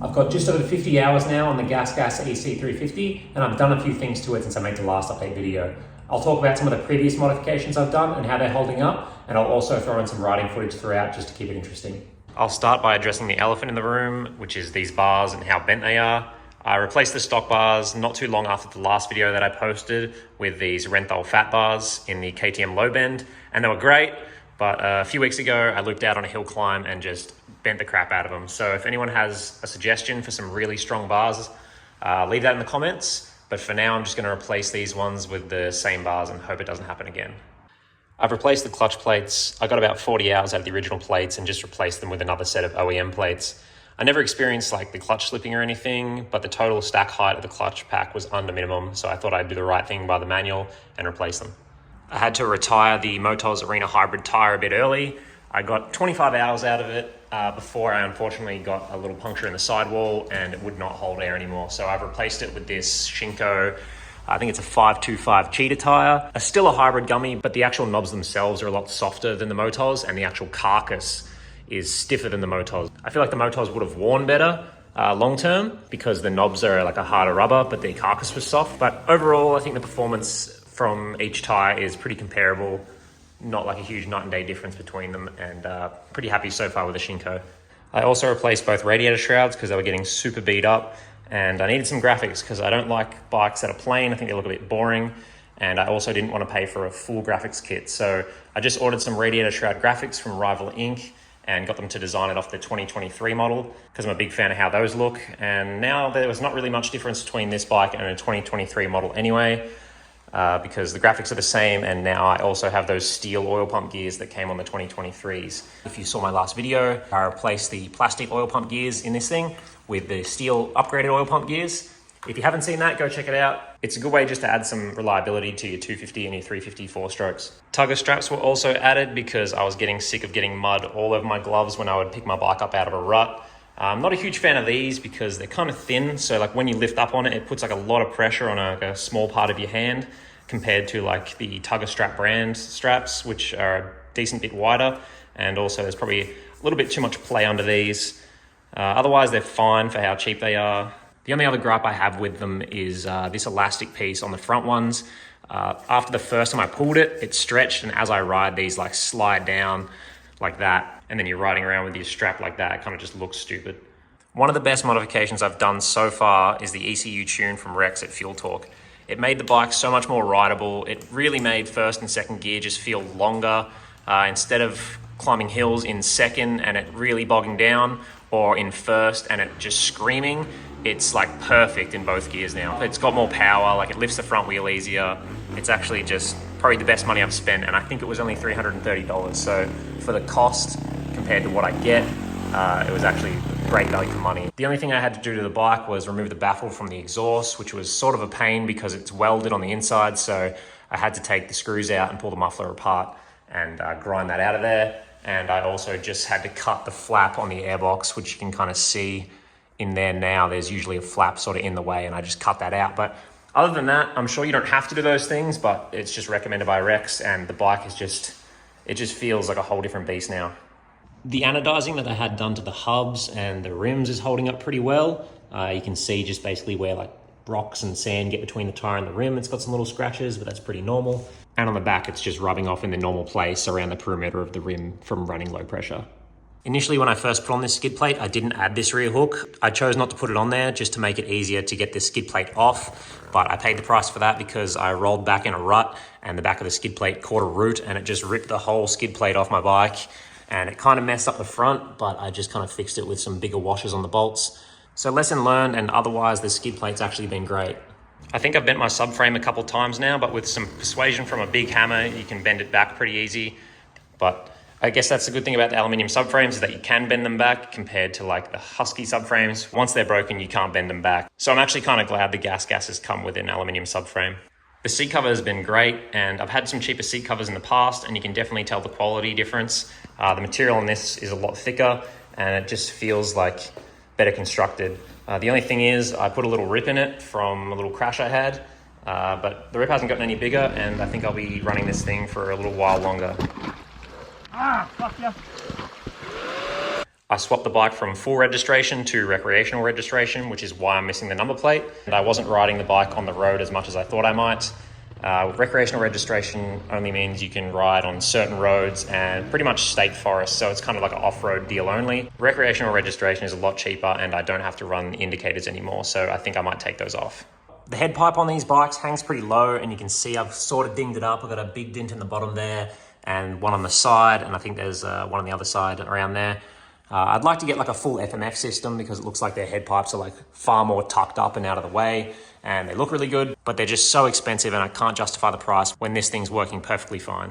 I've got just over 50 hours now on the GasGas EC350, and I've done a few things to it since I made the last update video. I'll talk about some of the previous modifications I've done and how they're holding up, and I'll also throw in some riding footage throughout just to keep it interesting. I'll start by addressing the elephant in the room, which is these bars and how bent they are. I replaced the stock bars not too long after the last video that I posted with these Renthal fat bars in the KTM low bend, and they were great, but a few weeks ago I looped out on a hill climb and just bent the crap out of them. So if anyone has a suggestion for some really strong bars, leave that in the comments. But for now, I'm just gonna replace these ones with the same bars and hope it doesn't happen again. I've replaced the clutch plates. I got about 40 hours out of the original plates and just replaced them with another set of OEM plates. I never experienced like the clutch slipping or anything, but the total stack height of the clutch pack was under minimum, so I thought I'd do the right thing by the manual and replace them. I had to retire the Motoz Arena Hybrid tire a bit early. I got 25 hours out of it before I unfortunately got a little puncture in the sidewall and it would not hold air anymore. So I've replaced it with this Shinko, I think it's a 525 Cheetah tire. Still a hybrid gummy, but the actual knobs themselves are a lot softer than the Motoz, and the actual carcass is stiffer than the Motoz. I feel like the Motoz would have worn better long term because the knobs are like a harder rubber, but the carcass was soft. But overall, I think the performance from each tire is pretty comparable. Not like a huge night and day difference between them, and pretty happy so far with the Shinko. I also replaced both radiator shrouds because they were getting super beat up, and I needed some graphics because I don't like bikes that are plain. I think they look a bit boring, and I also didn't want to pay for a full graphics kit. So I just ordered some radiator shroud graphics from Rival Inc. and got them to design it off the 2023 model because I'm a big fan of how those look. And now there was not really much difference between this bike and a 2023 model anyway, because the graphics are the same, and now I also have those steel oil pump gears that came on the 2023s. If you saw my last video, I replaced the plastic oil pump gears in this thing with the steel upgraded oil pump gears. If you haven't seen that, go check it out. It's a good way just to add some reliability to your 250 and your 350 4-strokes. Tugger straps were also added because I was getting sick of getting mud all over my gloves when I would pick my bike up out of a rut. I'm not a huge fan of these because they're kind of thin, so like when you lift up on it, it puts like a lot of pressure on a small part of your hand compared to like the Tugger strap brand straps, which are a decent bit wider, and also there's probably a little bit too much play under these. Otherwise, they're fine for how cheap they are. The only other gripe I have with them is this elastic piece on the front ones. After the first time I pulled it, it stretched, and as I ride, these like slide down like that, and then you're riding around with your strap like that, it kind of just looks stupid. One of the best modifications I've done so far is the ECU tune from Rex at Fuel Torque. It made the bike so much more rideable. It really made first and second gear just feel longer. Instead of climbing hills in second and it really bogging down, or in first and it just screaming, it's like perfect in both gears now. It's got more power, like it lifts the front wheel easier. It's actually just probably the best money I've spent, and I think it was only $330. So for the cost compared to what I get, it was actually great value for money. The only thing I had to do to the bike was remove the baffle from the exhaust, which was sort of a pain because it's welded on the inside. So I had to take the screws out and pull the muffler apart and grind that out of there. And I also just had to cut the flap on the airbox, which you can kind of see in there now. There's usually a flap sort of in the way, and I just cut that out. But other than that, I'm sure you don't have to do those things, but it's just recommended by Rex, and the bike is just, it just feels like a whole different beast now. The anodizing that I had done to the hubs and the rims is holding up pretty well. You can see just basically where like rocks and sand get between the tire and the rim. It's got some little scratches, but that's pretty normal. And on the back, it's just rubbing off in the normal place around the perimeter of the rim from running low pressure. Initially, when I first put on this skid plate, I didn't add this rear hook. I chose not to put it on there just to make it easier to get the skid plate off, but I paid the price for that because I rolled back in a rut and the back of the skid plate caught a root and it just ripped the whole skid plate off my bike, and it kind of messed up the front, but I just kind of fixed it with some bigger washers on the bolts. So lesson learned, and otherwise the skid plate's actually been great. I think I've bent my subframe a couple times now, but with some persuasion from a big hammer, you can bend it back pretty easy. But I guess that's the good thing about the aluminium subframes, is that you can bend them back compared to like the Husky subframes. Once they're broken, you can't bend them back. So I'm actually kind of glad the GasGas has come with an aluminium subframe. The seat cover has been great, and I've had some cheaper seat covers in the past, and you can definitely tell the quality difference. The material on this is a lot thicker, and it just feels like better constructed. The only thing is I put a little rip in it from a little crash I had, but the rip hasn't gotten any bigger, and I think I'll be running this thing for a little while longer. Ah, fuck yeah. I swapped the bike from full registration to recreational registration, which is why I'm missing the number plate. And I wasn't riding the bike on the road as much as I thought I might. Recreational registration only means you can ride on certain roads and pretty much state forests, so it's kind of like an off-road deal only. Recreational registration is a lot cheaper and I don't have to run indicators anymore, so I think I might take those off. The head pipe on these bikes hangs pretty low, and you can see I've sort of dinged it up. I've got a big dent in the bottom there and one on the side, and I think there's one on the other side around there. I'd like to get like a full FMF system because it looks like their head pipes are like far more tucked up and out of the way, and they look really good, but they're just so expensive and I can't justify the price when this thing's working perfectly fine.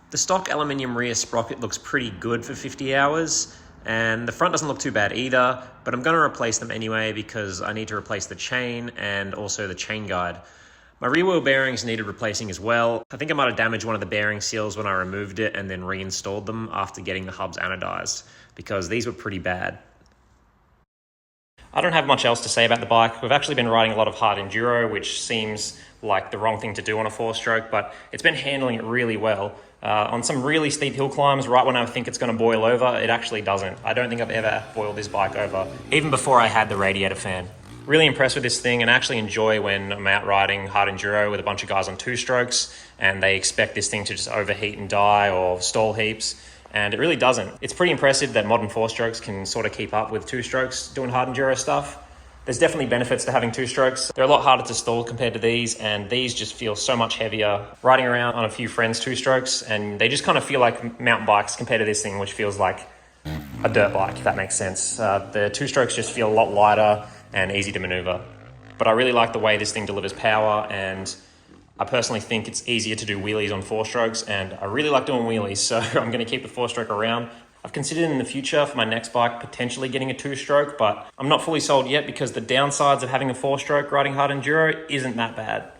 The stock aluminium rear sprocket looks pretty good for 50 hours, and the front doesn't look too bad either, but I'm going to replace them anyway because I need to replace the chain and also the chain guide. My rear wheel bearings needed replacing as well. I think I might have damaged one of the bearing seals when I removed it and then reinstalled them after getting the hubs anodized, because these were pretty bad. I don't have much else to say about the bike. We've actually been riding a lot of hard enduro, which seems like the wrong thing to do on a 4-stroke, but it's been handling it really well. On some really steep hill climbs, right when I think it's going to boil over, it actually doesn't. I don't think I've ever boiled this bike over, even before I had the radiator fan. Really impressed with this thing, and actually enjoy when I'm out riding hard enduro with a bunch of guys on 2-strokes and they expect this thing to just overheat and die or stall heaps, and it really doesn't. It's pretty impressive that modern 4-strokes can sort of keep up with 2-strokes doing hard enduro stuff. There's definitely benefits to having 2-strokes. They're a lot harder to stall compared to these, and these just feel so much heavier. Riding around on a few friends' 2-strokes, and they just kind of feel like mountain bikes compared to this thing, which feels like a dirt bike, if that makes sense. The 2-strokes just feel a lot lighter and easy to maneuver. But I really like the way this thing delivers power, and I personally think it's easier to do wheelies on 4-strokes, and I really like doing wheelies, so I'm going to keep the 4-stroke around. I've considered in the future for my next bike potentially getting a 2-stroke, but I'm not fully sold yet because the downsides of having a 4-stroke riding hard enduro isn't that bad.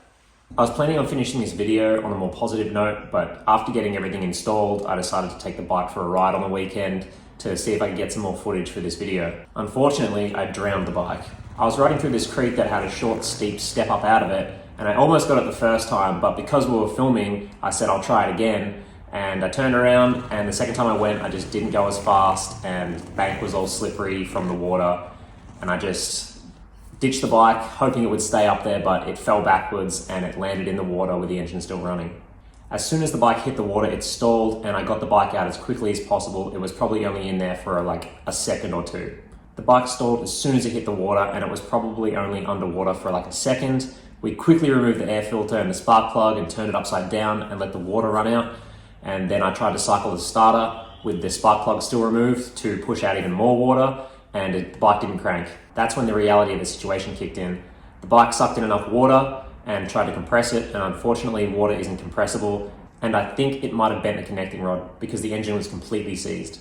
I was planning on finishing this video on a more positive note, but after getting everything installed, I decided to take the bike for a ride on the weekend to see if I could get some more footage for this video. Unfortunately, I drowned the bike. I was riding through this creek that had a short, steep step up out of it, and I almost got it the first time, but because we were filming, I said I'll try it again, and I turned around, and the second time I went, I just didn't go as fast, and the bank was all slippery from the water, and I just ditched the bike, hoping it would stay up there, but it fell backwards, and it landed in the water with the engine still running. As soon as the bike hit the water, it stalled, and I got the bike out as quickly as possible. It was probably only in there for like a second or two. The bike stalled as soon as it hit the water, and it was probably only underwater for like a second. We quickly removed the air filter and the spark plug and turned it upside down and let the water run out. And then I tried to cycle the starter with the spark plug still removed to push out even more water, and the bike didn't crank. That's when the reality of the situation kicked in. The bike sucked in enough water and tried to compress it, and unfortunately water isn't compressible, and I think it might have bent the connecting rod because the engine was completely seized.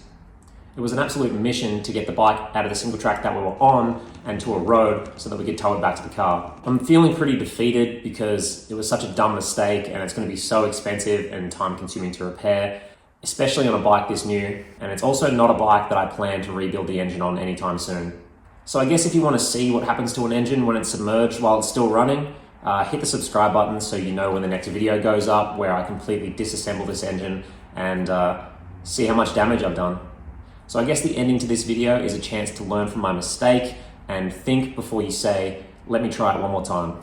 It was an absolute mission to get the bike out of the single track that we were on and to a road so that we could tow it back to the car. I'm feeling pretty defeated because it was such a dumb mistake, and it's going to be so expensive and time consuming to repair, especially on a bike this new, and it's also not a bike that I plan to rebuild the engine on anytime soon. So I guess if you want to see what happens to an engine when it's submerged while it's still running, hit the subscribe button so you know when the next video goes up where I completely disassemble this engine and see how much damage I've done. So I guess the ending to this video is a chance to learn from my mistake and think before you say, let me try it one more time.